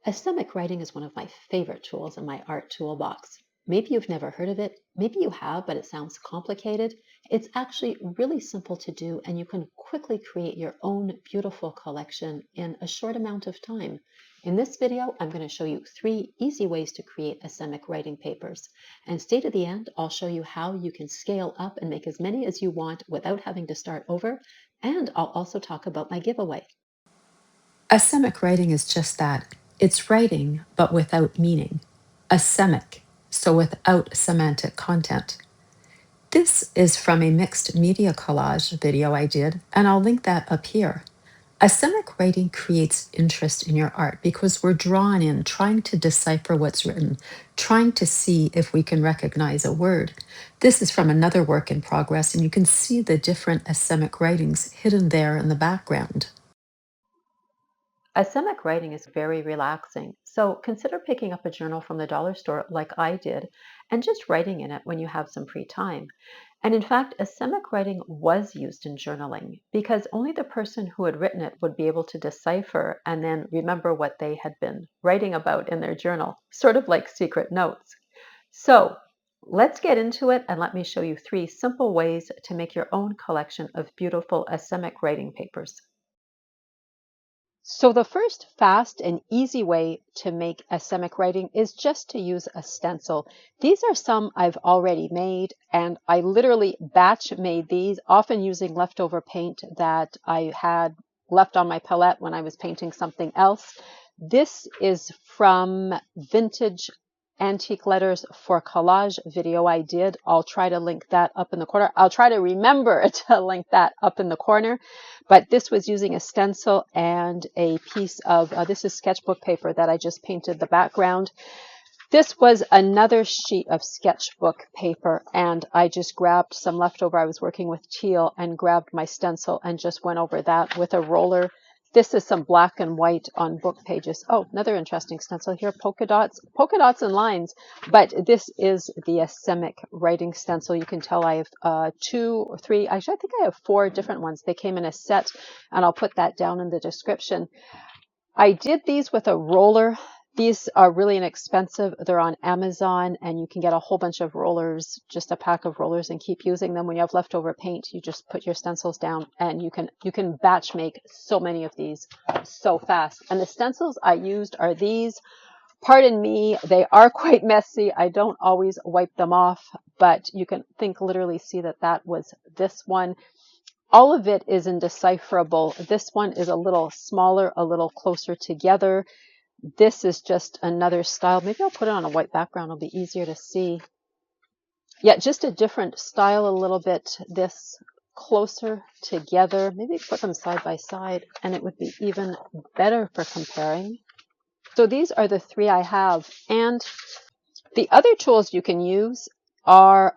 ASEMIC writing is one of my favorite tools in my art toolbox. Maybe you've never heard of it, maybe you have, but it sounds complicated. It's actually really simple to do, and you can quickly create your own beautiful collection in a short amount of time. In this video, I'm going to show you 3 easy ways to create ASEMIC writing papers. And stay to the end, I'll show you how you can scale up and make as many as you want without having to start over, and I'll also talk about my giveaway. ASEMIC writing is just that. It's writing, but without meaning. ASEMIC, so without semantic content. This is from a mixed media collage video I did, and I'll link that up here. ASEMIC writing creates interest in your art because we're drawn in trying to decipher what's written, trying to see if we can recognize a word. This is from another work in progress, and you can see the different ASEMIC writings hidden there in the background. ASEMIC writing is very relaxing, so consider picking up a journal from the dollar store like I did and just writing in it when you have some free time. And in fact, ASEMIC writing was used in journaling because only the person who had written it would be able to decipher and then remember what they had been writing about in their journal, sort of like secret notes. So let's get into it and let me show you 3 simple ways to make your own collection of beautiful ASEMIC writing papers. So the first fast and easy way to make ASEMIC writing is just to use a stencil. These are some I've already made, and I literally batch made these, often using leftover paint that I had left on my palette when I was painting something else. This is from Vintage Antique Letters for Collage video I did. I'll try to link that up in the corner. I'll try to remember to link that up in the corner. But this was using a stencil and a piece of, this is sketchbook paper that I just painted the background. This was another sheet of sketchbook paper, and I just grabbed some leftover. I was working with teal and grabbed my stencil and just went over that with a roller. This is some black and white on book pages. Oh, another interesting stencil here, polka dots and lines. But this is the ASEMIC writing stencil. You can tell I have 2 or 3, actually I think I have 4 different ones. They came in a set, and I'll put that down in the description. I did these with a roller. These are really inexpensive. They're on Amazon, and you can get a whole bunch of rollers, just a pack of rollers, and keep using them. When you have leftover paint, you just put your stencils down, and you can batch make so many of these so fast. And the stencils I used are these. Pardon me, they are quite messy. I don't always wipe them off, but you can literally see that was this one. All of it is indecipherable. This one is a little smaller, a little closer together. This is just another style. Maybe I'll put it on a white background. It'll be easier to see. Yeah, just a different style a little bit. This closer together. Maybe put them side by side and it would be even better for comparing. So these are the 3 I have. And the other tools you can use are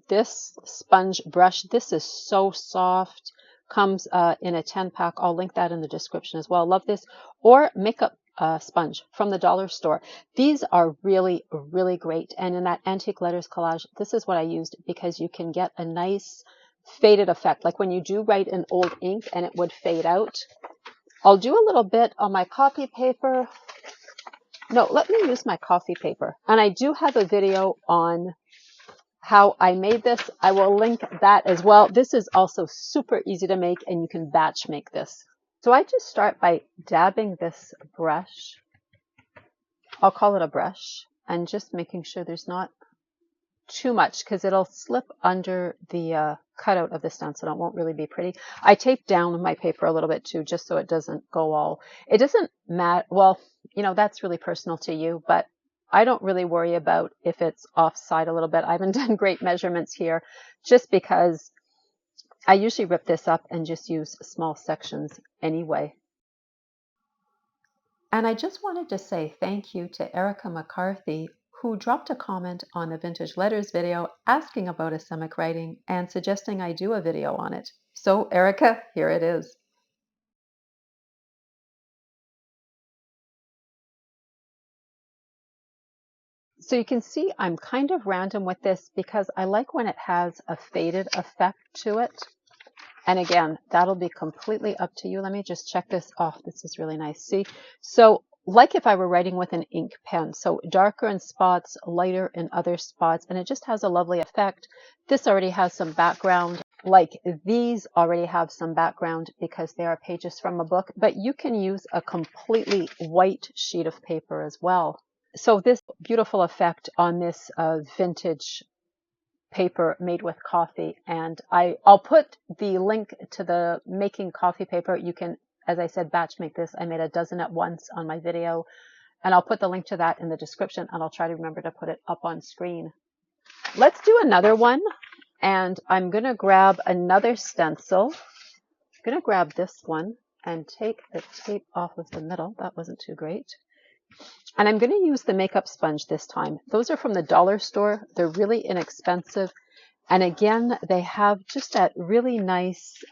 this sponge brush. This is so soft. Comes in a 10-pack. I'll link that in the description as well. Love this. Or makeup sponge from the dollar store. These are really, really great. And in that Antique Letters collage, this is what I used because you can get a nice faded effect. Like when you do write in old ink and it would fade out. I'll do a little bit on my copy paper. No, let me use my coffee paper. And I do have a video on how I made this. I will link that as well. This is also super easy to make, and you can batch make this. So I just start by dabbing this brush. I'll call it a brush, and just making sure there's not too much because it'll slip under the cutout of the stencil. It won't really be pretty. I tape down my paper a little bit too, just so it doesn't go all. It doesn't matter. Well, that's really personal to you, but I don't really worry about if it's offside a little bit. I haven't done great measurements here just because I usually rip this up and just use small sections anyway. And I just wanted to say thank you to Erica McCarthy, who dropped a comment on the Vintage Letters video asking about ASEMIC writing and suggesting I do a video on it. So Erica, here it is. So you can see I'm kind of random with this because I like when it has a faded effect to it. And again, that'll be completely up to you. Let me just check this off. This is really nice. See, so like if I were writing with an ink pen. So darker in spots, lighter in other spots, and it just has a lovely effect. This already has some background. Like these already have some background because they are pages from a book, but you can use a completely white sheet of paper as well. So this beautiful effect on this vintage paper made with coffee, and I'll put the link to the making coffee paper. You can, as I said, batch make this. I made a dozen at once on my video, and I'll put the link to that in the description, and I'll try to remember to put it up on screen. Let's do another one, and I'm going to grab another stencil. I'm going to grab this one and take the tape off of the middle. That wasn't too great. And I'm going to use the makeup sponge this time. Those are from the dollar store. They're really inexpensive. And again, they have just that really nice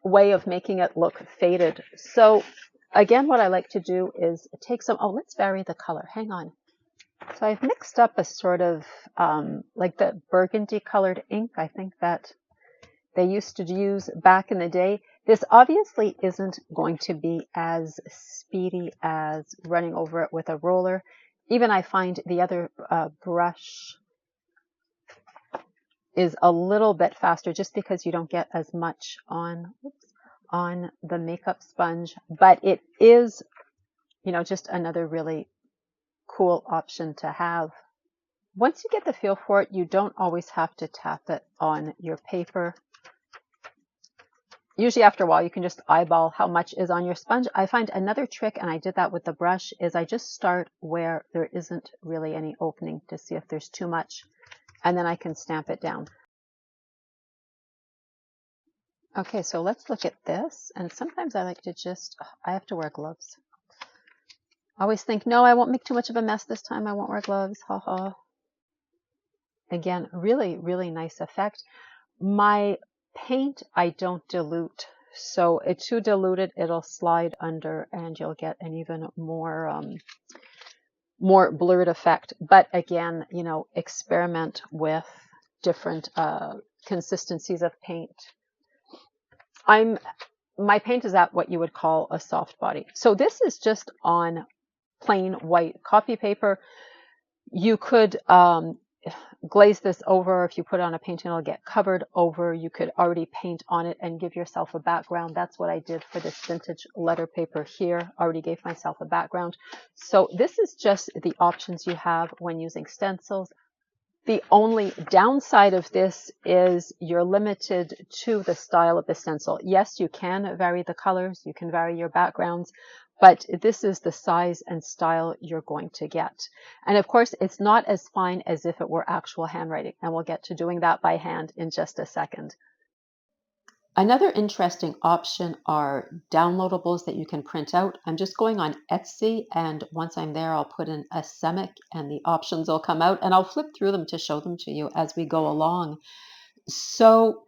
way of making it look faded. So again, what I like to do is take some, oh, let's vary the color. Hang on. So I've mixed up a sort of like the burgundy colored ink. I think that they used to use back in the day. This obviously isn't going to be as speedy as running over it with a roller. Even I find the other brush is a little bit faster just because you don't get as much on the makeup sponge. But it is, you know, just another really cool option to have. Once you get the feel for it, you don't always have to tap it on your paper. Usually after a while, you can just eyeball how much is on your sponge. I find another trick, and I did that with the brush, is I just start where there isn't really any opening to see if there's too much, and then I can stamp it down. Okay, so let's look at this. And sometimes I like to just, I have to wear gloves. I always think, no, I won't make too much of a mess this time. I won't wear gloves. Ha ha. Again, really, really nice effect. My paint, I don't dilute. So it's too diluted, it'll slide under and you'll get an even more blurred effect. But again, you know, experiment with different consistencies of paint. My paint is at what you would call a soft body. So this is just on plain white copy paper. You could glaze this over. If you put it on a painting, it'll get covered over. You could already paint on it and give yourself a background. That's what I did for this vintage letter paper here. Already gave myself a background. So this is just the options you have when using stencils. The only downside of this is you're limited to the style of the stencil. Yes, you can vary the colors, you can vary your backgrounds, but this is the size and style you're going to get. And of course, it's not as fine as if it were actual handwriting, and we'll get to doing that by hand in just a second. Another interesting option are downloadables that you can print out. I'm just going on Etsy, and once I'm there, I'll put in ASEMIC and the options will come out, and I'll flip through them to show them to you as we go along. So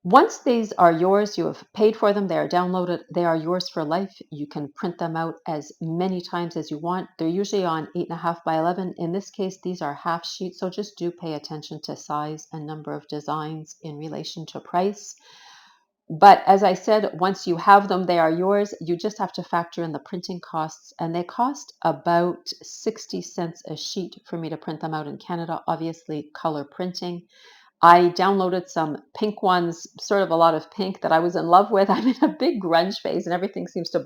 once these are yours, you have paid for them, they are downloaded, they are yours for life. You can print them out as many times as you want. They're usually on 8.5 by 11. In this case, these are half sheets, so just do pay attention to size and number of designs in relation to price. But as I said, once you have them, they are yours. You just have to factor in the printing costs, and they cost about 60 cents a sheet for me to print them out in Canada, obviously color printing. I downloaded some pink ones, sort of a lot of pink that I was in love with. I'm in a big grunge phase and everything seems to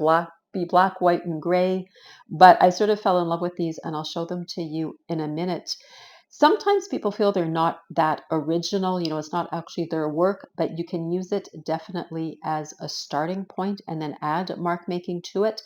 be black, white, and gray. But I sort of fell in love with these, and I'll show them to you in a minute. Sometimes people feel they're not that original, you know, it's not actually their work, but you can use it definitely as a starting point and then add mark making to it.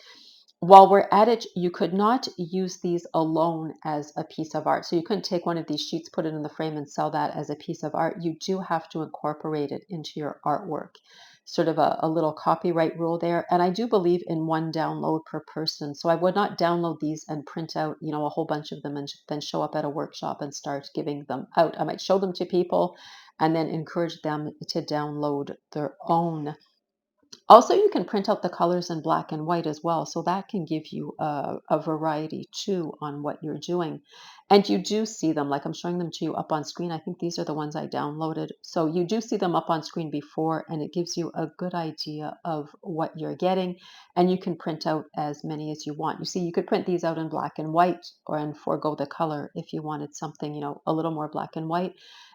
While we're at it, you could not use these alone as a piece of art. So you couldn't take one of these sheets, put it in the frame, and sell that as a piece of art. You do have to incorporate it into your artwork. Sort of a little copyright rule there. And I do believe in one download per person. So I would not download these and print out, you know, a whole bunch of them and then show up at a workshop and start giving them out. I might show them to people and then encourage them to download their own. Also, you can print out the colors in black and white as well, so that can give you a variety too on what you're doing. And you do see them, like I'm showing them to you up on screen. I think these are the ones I downloaded. So you do see them up on screen before, and it gives you a good idea of what you're getting. And you can print out as many as you want. You see, you could print these out in black and white or and forego the color if you wanted something, a little more black and white.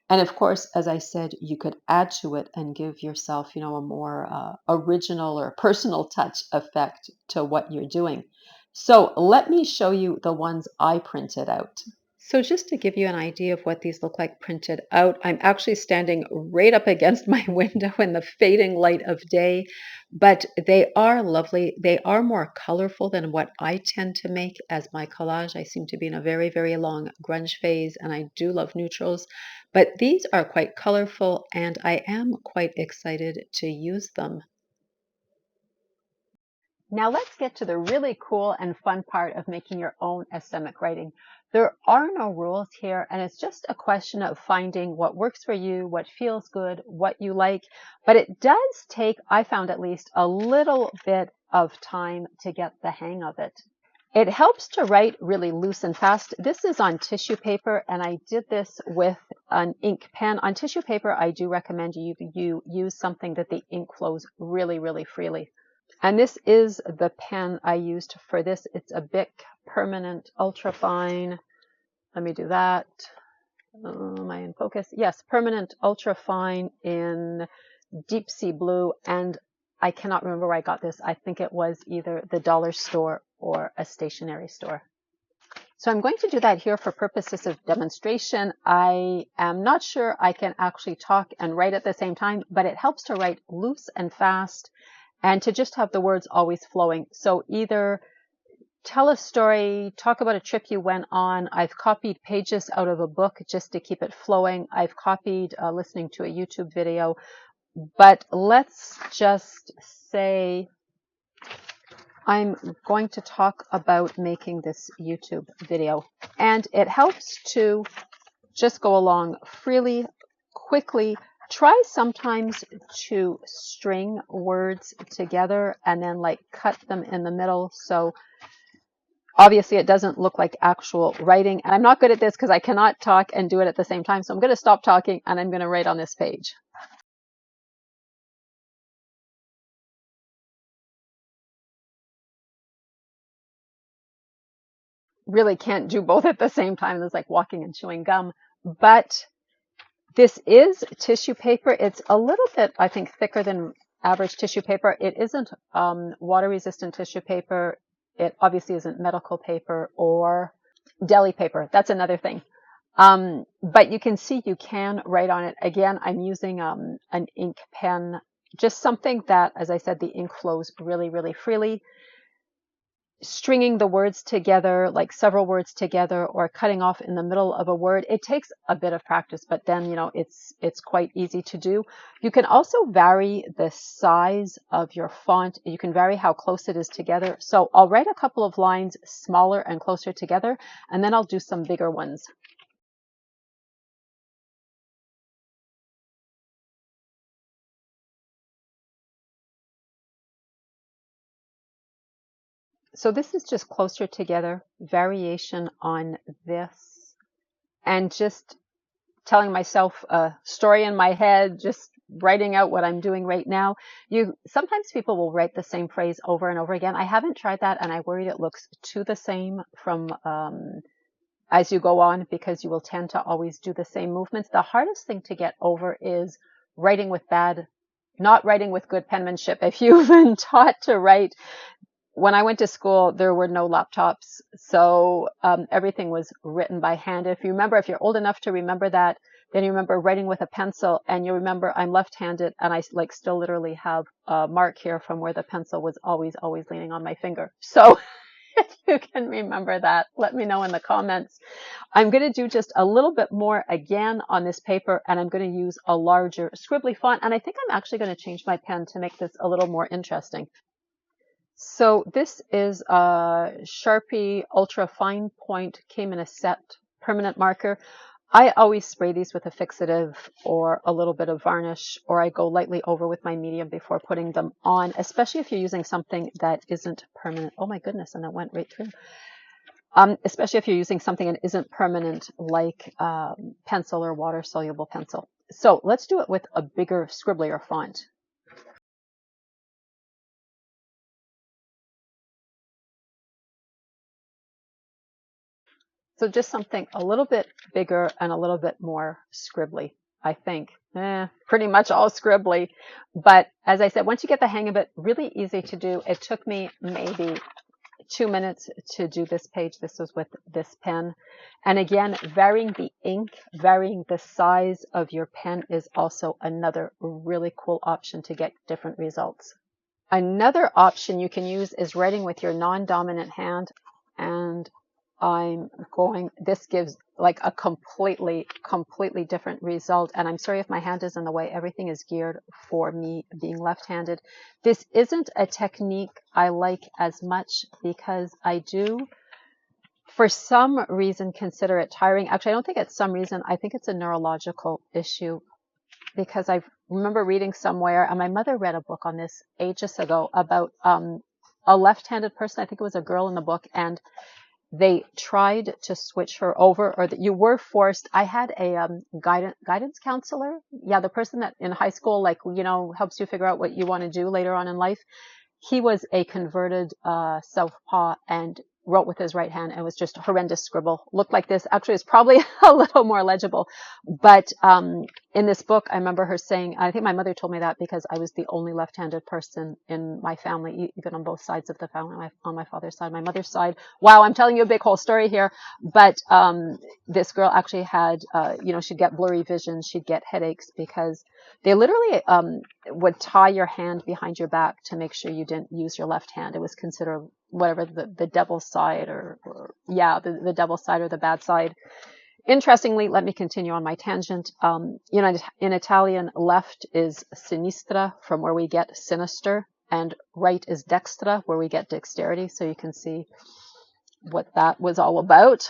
And of course, as I said, you could add to it and give yourself, a more original or personal touch effect to what you're doing. So let me show you the ones I printed out. So just to give you an idea of what these look like printed out, I'm actually standing right up against my window in the fading light of day, but they are lovely. They are more colorful than what I tend to make as my collage. I seem to be in a very, very long grunge phase, and I do love neutrals, but these are quite colorful, and I am quite excited to use them. Now let's get to the really cool and fun part of making your own ASEMIC writing. There are no rules here, and it's just a question of finding what works for you, what feels good, what you like. But it does take, I found at least, a little bit of time to get the hang of it. It helps to write really loose and fast. This is on tissue paper, and I did this with an ink pen. On tissue paper, I do recommend you use something that the ink flows really, really freely. And this is the pen I used for this. It's a Bic Permanent Ultrafine. Let me do that. Am I in focus? Yes, Permanent Ultrafine in deep sea blue. And I cannot remember where I got this. I think it was either the dollar store or a stationery store. So I'm going to do that here for purposes of demonstration. I am not sure I can actually talk and write at the same time, but it helps to write loose and fast and to just have the words always flowing. So either tell a story, talk about a trip you went on. I've copied pages out of a book just to keep it flowing. I've copied listening to a YouTube video. But let's just say I'm going to talk about making this YouTube video. And it helps to just go along freely, quickly. Try sometimes to string words together and then like cut them in the middle. So obviously it doesn't look like actual writing. And I'm not good at this because I cannot talk and do it at the same time. So I'm going to stop talking and I'm going to write on this page. Really can't do both at the same time. It's like walking and chewing gum. But this is tissue paper. It's a little bit, I think, thicker than average tissue paper. It isn't water-resistant tissue paper. It obviously isn't medical paper or deli paper. That's another thing. But you can see you can write on it. Again, I'm using an ink pen, just something that, as I said, the ink flows really, really freely. Stringing the words together, like several words together, or cutting off in the middle of a word, it takes a bit of practice, but then, it's quite easy to do. You can also vary the size of your font. You can vary how close it is together. So I'll write a couple of lines smaller and closer together, and then I'll do some bigger ones. So this is just closer together, variation on this, and just telling myself a story in my head, just writing out what I'm doing right now. Sometimes people will write the same phrase over and over again. I haven't tried that, and I worried it looks too the same from as you go on, because you will tend to always do the same movements. The hardest thing to get over is not writing with good penmanship. If you've been taught to write, when I went to school, there were no laptops, so everything was written by hand. If you're old enough to remember that, then you remember writing with a pencil, and you remember I'm left-handed, and I still literally have a mark here from where the pencil was always leaning on my finger. So if you can remember that, let me know in the comments. I'm going to do just a little bit more again on this paper, and I'm going to use a larger scribbly font, and I think I'm actually going to change my pen to make this a little more interesting. So this is a Sharpie Ultra Fine Point, came in a set permanent marker. I always spray these with a fixative or a little bit of varnish, or I go lightly over with my medium before putting them on, especially if you're using something that isn't permanent. Oh my goodness, and it went right through. Especially if you're using something that isn't permanent, like pencil or water-soluble pencil. So let's do it with a bigger, scribblier font. So just something a little bit bigger and a little bit more scribbly, I think. Pretty much all scribbly. But as I said, once you get the hang of it, really easy to do. It took me maybe 2 minutes to do this page. This was with this pen. And again, varying the ink, varying the size of your pen is also another really cool option to get different results. Another option you can use is writing with your non-dominant hand. And this gives like a completely different result. And I'm sorry if my hand is in the way. Everything is geared for me being left-handed. This isn't a technique I like as much because I do, for some reason, consider it tiring. Actually, I don't think it's some reason. I think it's a neurological issue because I remember reading somewhere, and my mother read a book on this ages ago about a left-handed person. I think it was a girl in the book, and they tried to switch her over, or that you were forced. I had a guidance counselor. Yeah, the person that in high school, like, you know, helps you figure out what you want to do later on in life. He was a converted southpaw and wrote with his right hand, and it was just horrendous scribble. Looked like this. Actually, it's probably a little more legible. But in this book, I remember her saying, I think my mother told me that because I was the only left-handed person in my family, even on both sides of the family, on my father's side, my mother's side. Wow, I'm telling you a big whole story here. But this girl actually had, she'd get blurry vision, she'd get headaches because they literally would tie your hand behind your back to make sure you didn't use your left hand. It was considered whatever the devil's side the devil's side or the bad side. Interestingly, let me continue on my tangent. In Italian, left is sinistra, from where we get sinister, and right is dextra, where we get dexterity. So you can see what that was all about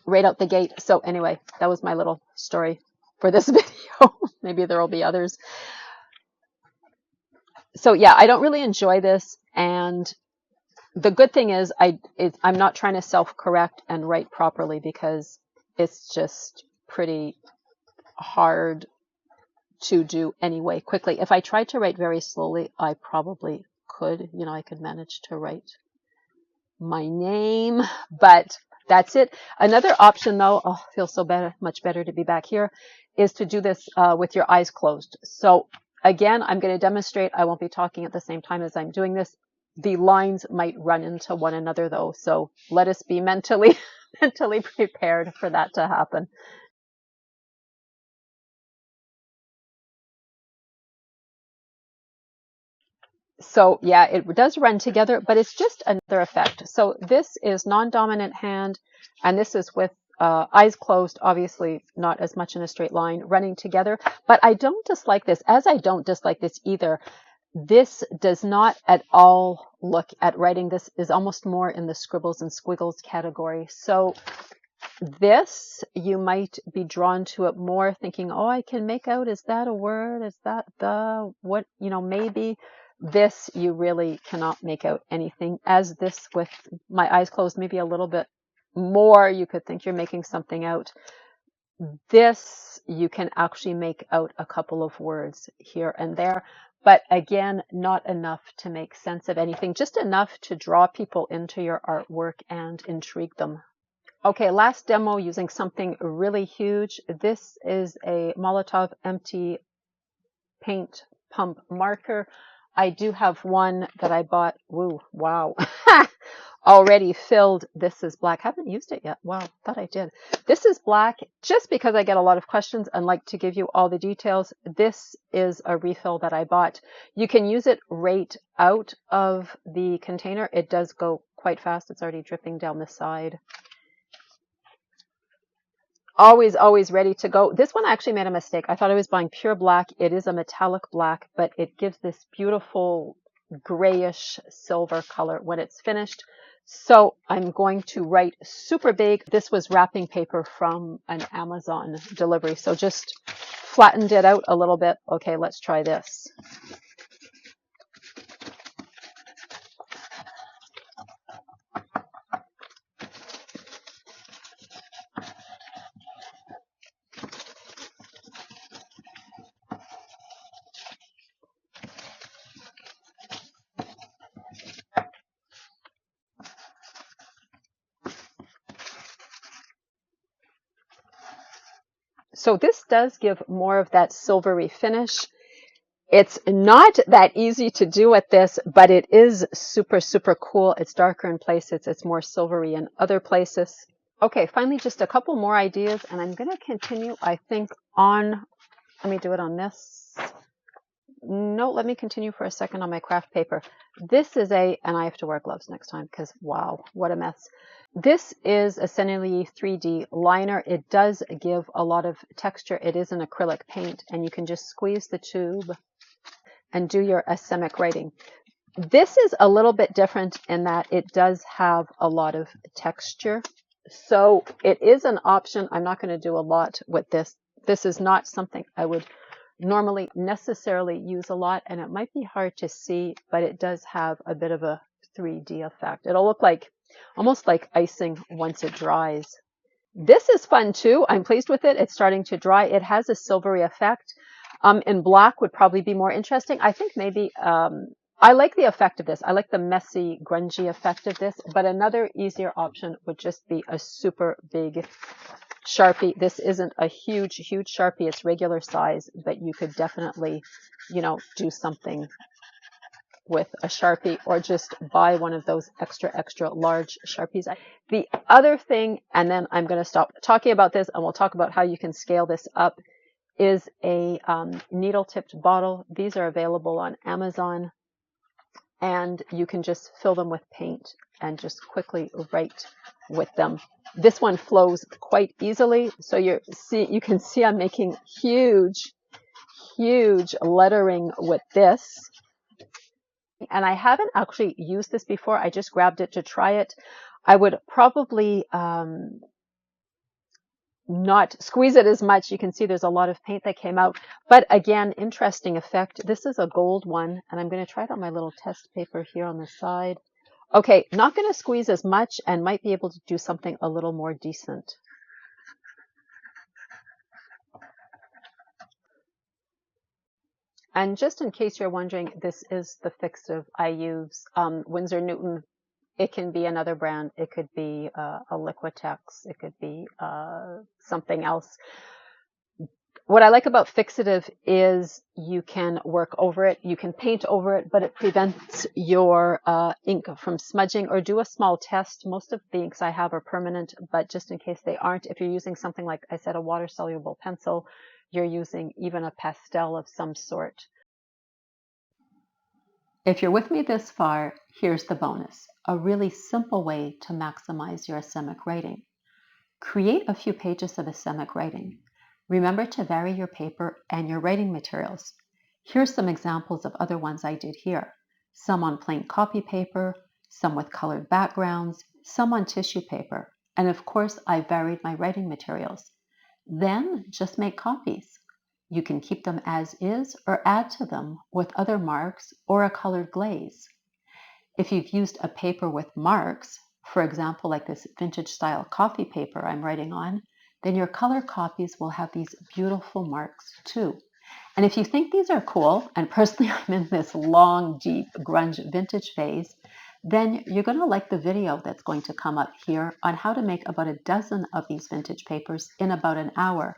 right out the gate. So anyway, that was my little story for this video. Maybe there will be others. So yeah, I don't really enjoy this, and the good thing is I'm not trying to self-correct and write properly because it's just pretty hard to do anyway quickly. If I tried to write very slowly, I probably could. I could manage to write my name, but that's it. Another option, though, feels so better, much better to be back here, is to do this with your eyes closed. So again, I'm going to demonstrate. I won't be talking at the same time as I'm doing this. The lines might run into one another, though, so let us be mentally prepared for that to happen. So yeah, it does run together, but it's just another effect. So this is non-dominant hand, and this is with eyes closed, obviously not as much in a straight line, running together. But I don't dislike this, as I don't dislike this either. This does not at all look at writing. This is almost more in the scribbles and squiggles category. So this, you might be drawn to it more thinking, oh, I can make out, is that a word? Is that the, what, maybe. This, you really cannot make out anything. As this, with my eyes closed, maybe a little bit more, you could think you're making something out. This, you can actually make out a couple of words here and there. But again, not enough to make sense of anything, just enough to draw people into your artwork and intrigue them. Okay, last demo using something really huge. This is a Molotov empty paint pump marker. I do have one that I bought. Woo, wow. Already filled. This is black. Haven't used it yet. Wow, thought I did. This is black just because I get a lot of questions and like to give you all the details. This is a refill that I bought. You can use it right out of the container. It does go quite fast. It's already dripping down the side. Always ready to go. This one I actually made a mistake. I thought I was buying pure black. It is a metallic black, but it gives this beautiful grayish silver color when it's finished. So I'm going to write super big. This was wrapping paper from an Amazon delivery. So just flattened it out a little bit. Okay, let's try this. So this does give more of that silvery finish. It's not that easy to do with this, but it is super, super cool. It's darker in places. It's more silvery in other places. Okay, finally, just a couple more ideas, and I'm going to continue, I think, on, let me do it on this. No, let me continue for a second on my craft paper. This is and I have to wear gloves next time because, wow, what a mess. This is a Sennelier 3D liner. It does give a lot of texture. It is an acrylic paint, and you can just squeeze the tube and do your ASEMIC writing. This is a little bit different in that it does have a lot of texture. So it is an option. I'm not going to do a lot with this. This is not something I would normally necessarily use a lot, and it might be hard to see, but it does have a bit of a 3D effect. It'll look like almost like icing once it dries. This is fun too. I'm pleased with it. It's starting to dry. It has a silvery effect. In black would probably be more interesting. I think maybe I like the effect of this. I like the messy, grungy effect of this, but another easier option would just be a super big Sharpie. This isn't a huge, huge Sharpie. It's regular size, but you could definitely, do something with a Sharpie, or just buy one of those extra large Sharpies. The other thing, and then I'm going to stop talking about this and we'll talk about how you can scale this up, is a needle-tipped bottle. These are available on Amazon, and you can just fill them with paint and just quickly write with them. This one flows quite easily, so you can see I'm making huge lettering with this. And I haven't actually used this before. I just grabbed it to try it. I would probably not squeeze it as much. You can see there's a lot of paint that came out. But again, interesting effect. This is a gold one, and I'm going to try it on my little test paper here on the side. Okay, not going to squeeze as much and might be able to do something a little more decent. And just in case you're wondering, this is the fixative I use. Winsor Newton. It can be another brand. It could be a Liquitex. It could be something else. What I like about fixative is you can work over it. You can paint over it, but it prevents your ink from smudging. Or do a small test. Most of the inks I have are permanent, but just in case they aren't, if you're using something like I said, a water-soluble pencil, you're using even a pastel of some sort. If you're with me this far, here's the bonus, a really simple way to maximize your ASEMIC writing. Create a few pages of ASEMIC writing. Remember to vary your paper and your writing materials. Here's some examples of other ones I did here. Some on plain copy paper, some with colored backgrounds, some on tissue paper, and of course I varied my writing materials. Then just make copies. You can keep them as is or add to them with other marks or a colored glaze. If you've used a paper with marks, for example, like this vintage style coffee paper I'm writing on, then your color copies will have these beautiful marks too. And if you think these are cool, and personally I'm in this long, deep grunge vintage phase, then you're going to like the video that's going to come up here on how to make about a dozen of these vintage papers in about an hour.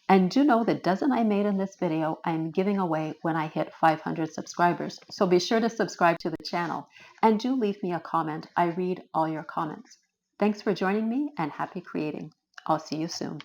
And do know the dozen I made in this video, I'm giving away when I hit 500 subscribers. So be sure to subscribe to the channel and do leave me a comment. I read all your comments. Thanks for joining me and happy creating. I'll see you soon.